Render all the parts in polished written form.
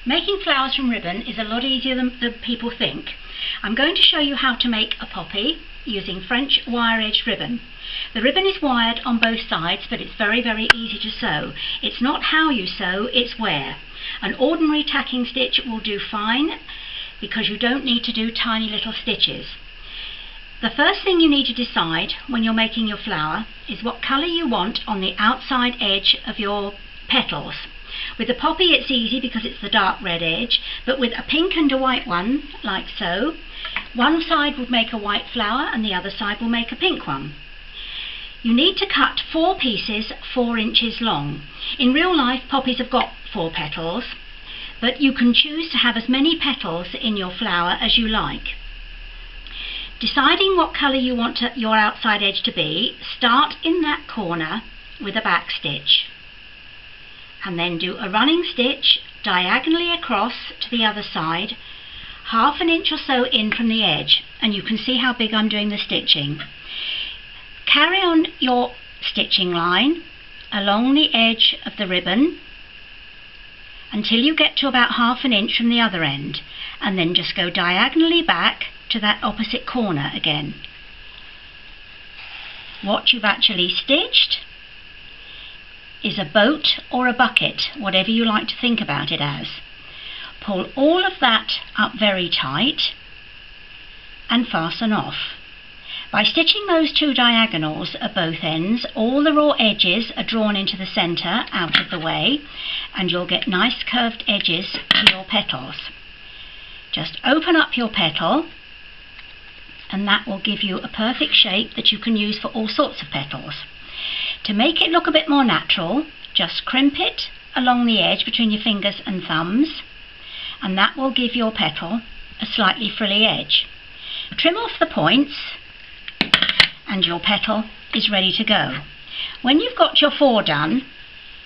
Making flowers from ribbon is a lot easier than people think. I'm going to show you how to make a poppy using French wire-edged ribbon. The ribbon is wired on both sides, but it's very, very easy to sew. It's not how you sew, it's where. An ordinary tacking stitch will do fine because you don't need to do tiny little stitches. The first thing you need to decide when you're making your flower is what colour you want on the outside edge of your petals. With the poppy it's easy because it's the dark red edge, but with a pink and a white one, like so, one side would make a white flower and the other side will make a pink one. You need to cut 4 pieces 4 inches long. In real life poppies have got 4 petals, but you can choose to have as many petals in your flower as you like. Deciding what colour you want your outside edge to be, start in that corner with a back stitch and then do a running stitch diagonally across to the other side, half an inch or so in from the edge, and you can see how big I'm doing the stitching. Carry on your stitching line along the edge of the ribbon until you get to about half an inch from the other end, and then just go diagonally back to that opposite corner again. What you've actually stitched is a boat or a bucket, whatever you like to think about it as. Pull all of that up very tight and fasten off. By stitching those 2 diagonals at both ends, all the raw edges are drawn into the centre out of the way, and you'll get nice curved edges to your petals. Just open up your petal, and that will give you a perfect shape that you can use for all sorts of petals. To make it look a bit more natural, just crimp it along the edge between your fingers and thumbs, and that will give your petal a slightly frilly edge. Trim off the points and your petal is ready to go. When you've got your 4 done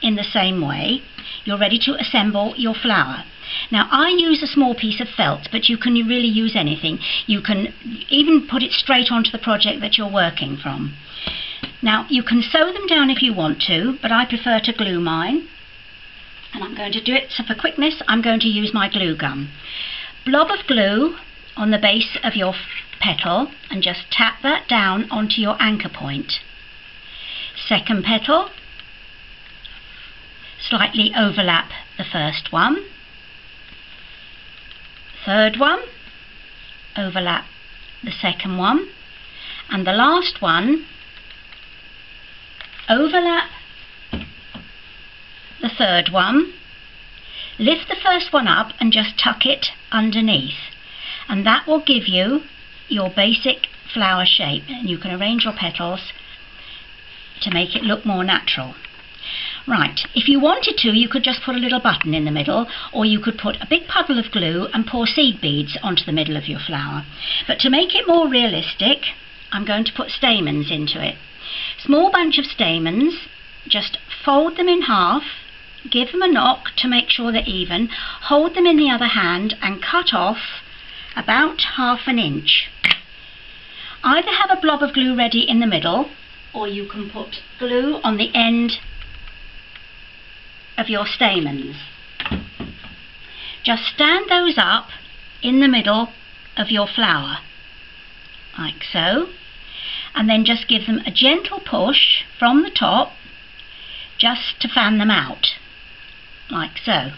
in the same way, you're ready to assemble your flower. Now I use a small piece of felt, but you can really use anything. You can even put it straight onto the project that you're working from. Now you can sew them down if you want to, but I prefer to glue mine, and I'm going to do it, so for quickness I'm going to use my glue gun. Blob of glue on the base of your petal and just tap that down onto your anchor point. Second petal, slightly overlap the first one. Third one, overlap the second one, and the last one, overlap the third one. Lift the first one up and just tuck it underneath, and that will give you your basic flower shape, and you can arrange your petals to make it look more natural. Right, if you wanted to, you could just put a little button in the middle, or you could put a big puddle of glue and pour seed beads onto the middle of your flower. But to make it more realistic, I'm going to put stamens into it. Small bunch of stamens, just fold them in half, give them a knock to make sure they're even, hold them in the other hand and cut off about half an inch. Either have a blob of glue ready in the middle, or you can put glue on the end of your stamens. Just stand those up in the middle of your flower, like so, and then just give them a gentle push from the top just to fan them out, like so.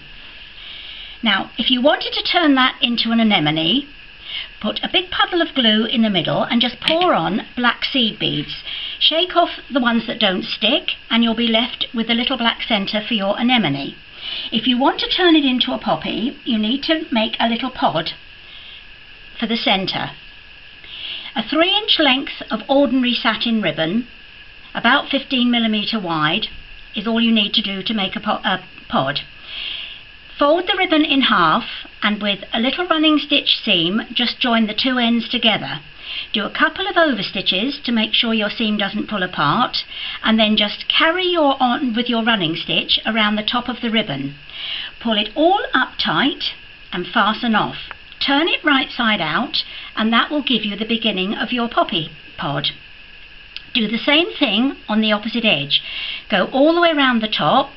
Now if you wanted to turn that into an anemone, put a big puddle of glue in the middle and just pour on black seed beads. Shake off the ones that don't stick and you'll be left with a little black centre for your anemone. If you want to turn it into a poppy, you need to make a little pod for the centre. A 3-inch length of ordinary satin ribbon, about 15mm wide, is all you need to do to make a pod. Fold the ribbon in half and with a little running stitch seam just join the 2 ends together. Do a couple of over stitches to make sure your seam doesn't pull apart, and then just carry on with your running stitch around the top of the ribbon. Pull it all up tight and fasten off. Turn it right side out and that will give you the beginning of your poppy pod. Do the same thing on the opposite edge. Go all the way around the top.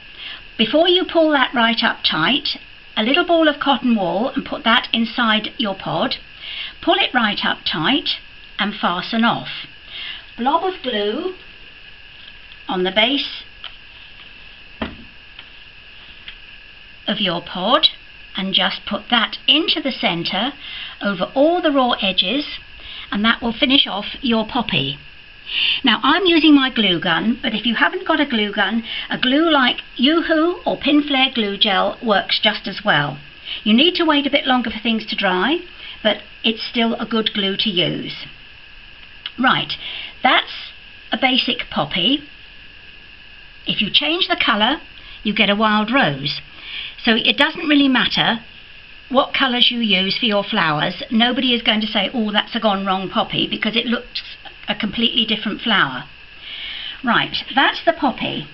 Before you pull that right up tight, a little ball of cotton wool and put that inside your pod. Pull it right up tight and fasten off. Blob of glue on the base of your pod and just put that into the centre over all the raw edges, and that will finish off your poppy. Now I'm using my glue gun, but if you haven't got a glue gun, a glue like Yoo-Hoo or Pinflair glue gel works just as well. You need to wait a bit longer for things to dry, but it's still a good glue to use. Right, that's a basic poppy. If you change the colour, you get a wild rose. So it doesn't really matter what colours you use for your flowers. Nobody is going to say, oh, that's a gone wrong poppy, because it looks a completely different flower. Right, that's the poppy.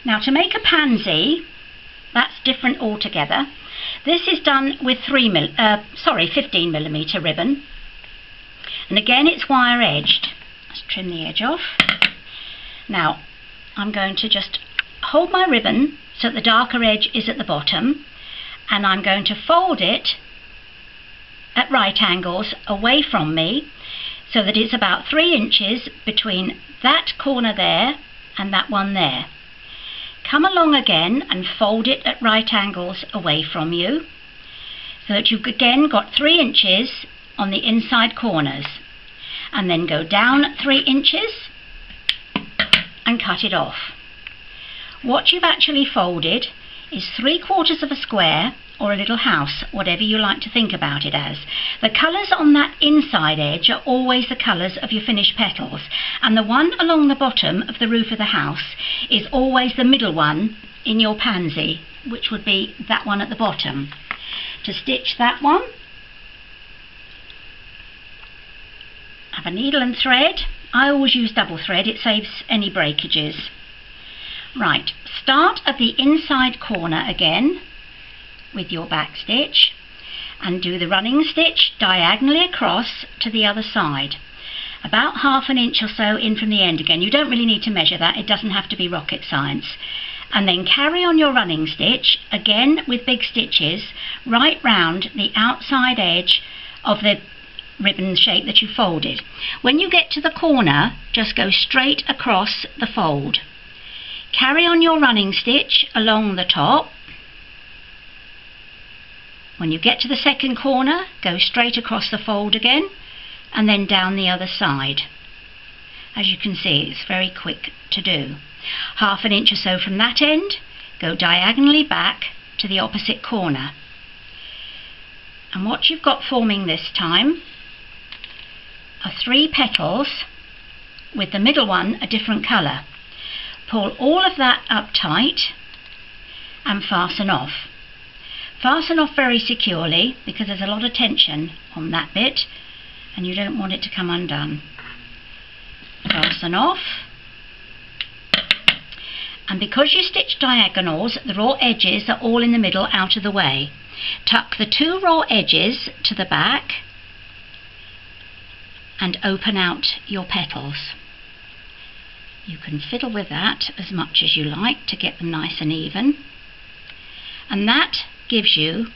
Now to make a pansy, that's different altogether. This is done with 15mm ribbon, and again it's wire edged. Let's trim the edge off. Now I'm going to just hold my ribbon so that the darker edge is at the bottom, and I'm going to fold it at right angles away from me, so that it's about 3 inches between that corner there and that one there. Come along again and fold it at right angles away from you, so that you've again got 3 inches on the inside corners, and then go down 3 inches and cut it off. What you've actually folded is 3/4 of a square or a little house, whatever you like to think about it as. The colours on that inside edge are always the colours of your finished petals, and the one along the bottom of the roof of the house is always the middle one in your pansy, which would be that one at the bottom. To stitch that one, have a needle and thread. I always use double thread, it saves any breakages. Right, start at the inside corner again with your back stitch and do the running stitch diagonally across to the other side, about 1/2 inch or so in from the end again. You don't really need to measure that, it doesn't have to be rocket science. And then carry on your running stitch again with big stitches right round the outside edge of the ribbon shape that you folded. When you get to the corner, just go straight across the fold. Carry on your running stitch along the top. When you get to the second corner, go straight across the fold again and then down the other side. As you can see, it's very quick to do. 1/2 inch or so from that end, go diagonally back to the opposite corner. And what you've got forming this time are 3 petals with the middle one a different colour. Pull all of that up tight and fasten off. Fasten off very securely, because there's a lot of tension on that bit and you don't want it to come undone. Fasten off. And because you stitch diagonals, the raw edges are all in the middle out of the way. Tuck the 2 raw edges to the back and open out your petals. You can fiddle with that as much as you like to get them nice and even. And that gives you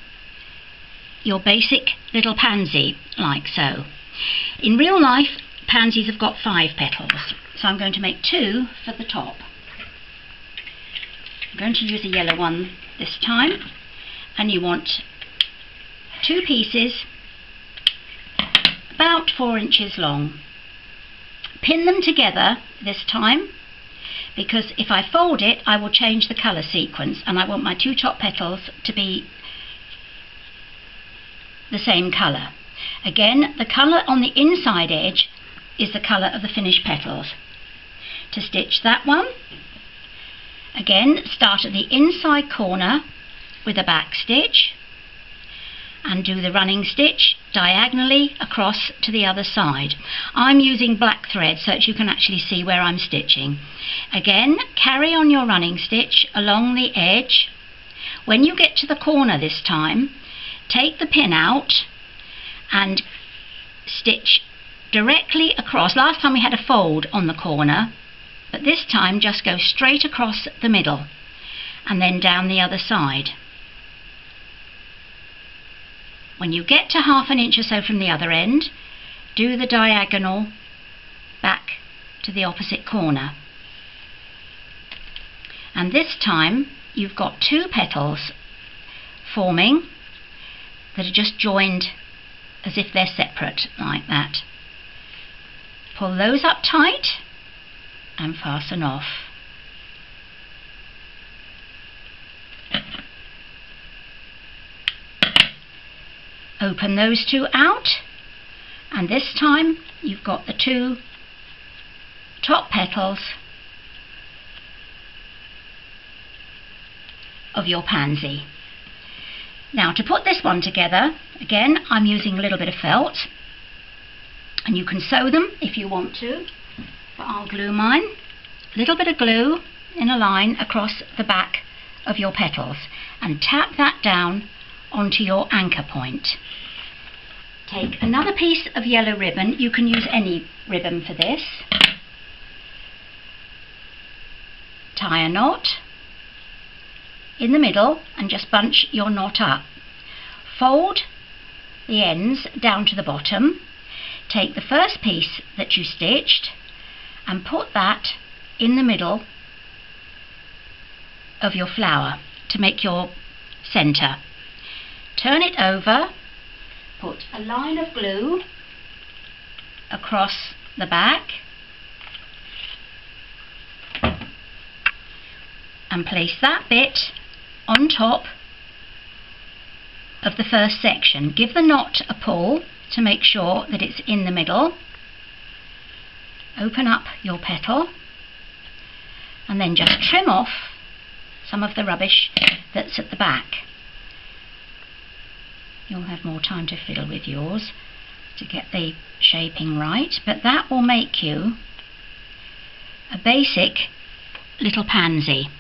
your basic little pansy, like so. In real life, pansies have got 5 petals, so I'm going to make 2 for the top. I'm going to use a yellow one this time, and you want 2 pieces about 4 inches long. Pin them together this time, because if I fold it I will change the colour sequence, and I want my 2 top petals to be the same colour. Again, the colour on the inside edge is the colour of the finished petals. To stitch that one, again start at the inside corner with a back stitch and do the running stitch diagonally across to the other side. I'm using black thread so that you can actually see where I'm stitching. Again, carry on your running stitch along the edge. When you get to the corner this time, take the pin out and stitch directly across. Last time we had a fold on the corner, but this time just go straight across the middle and then down the other side. When you get to 1/2 inch or so from the other end, do the diagonal back to the opposite corner. And this time you've got 2 petals forming that are just joined as if they're separate, like that. Pull those up tight and fasten off. Open those 2 out, and this time you've got the 2 top petals of your pansy. Now, to put this one together, again, I'm using a little bit of felt, and you can sew them if you want to, but I'll glue mine. A little bit of glue in a line across the back of your petals, and tap that down onto your anchor point. Take another piece of yellow ribbon. You can use any ribbon for this. Tie a knot in the middle and just bunch your knot up. Fold the ends down to the bottom. Take the first piece that you stitched and put that in the middle of your flower to make your centre. Turn it over, put a line of glue across the back and place that bit on top of the first section. Give the knot a pull to make sure that it's in the middle. Open up your petal and then just trim off some of the rubbish that's at the back. You'll have more time to fiddle with yours to get the shaping right, but that will make you a basic little pansy.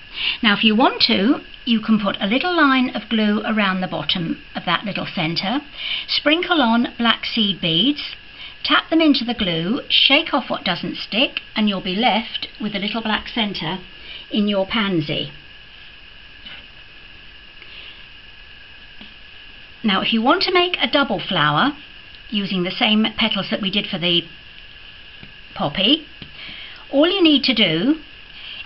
Now, if you want to, you can put a little line of glue around the bottom of that little centre, sprinkle on black seed beads, tap them into the glue, shake off what doesn't stick, and you'll be left with a little black centre in your pansy. Now, if you want to make a double flower using the same petals that we did for the poppy, all you need to do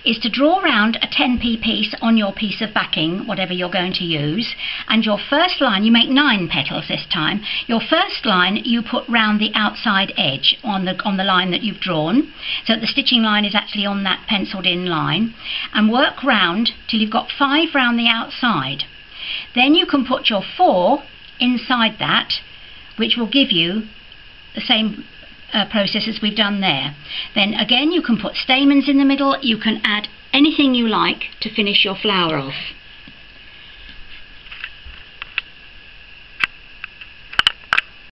is to draw round a 10p piece on your piece of backing, whatever you're going to use, and your first line, you make 9 petals this time, your first line you put round the outside edge on the line that you've drawn, so that the stitching line is actually on that penciled in line, and work round till you've got 5 round the outside. Then you can put your 4 inside that, which will give you the same process as we've done there. Then again, you can put stamens in the middle. You can add anything you like to finish your flower off.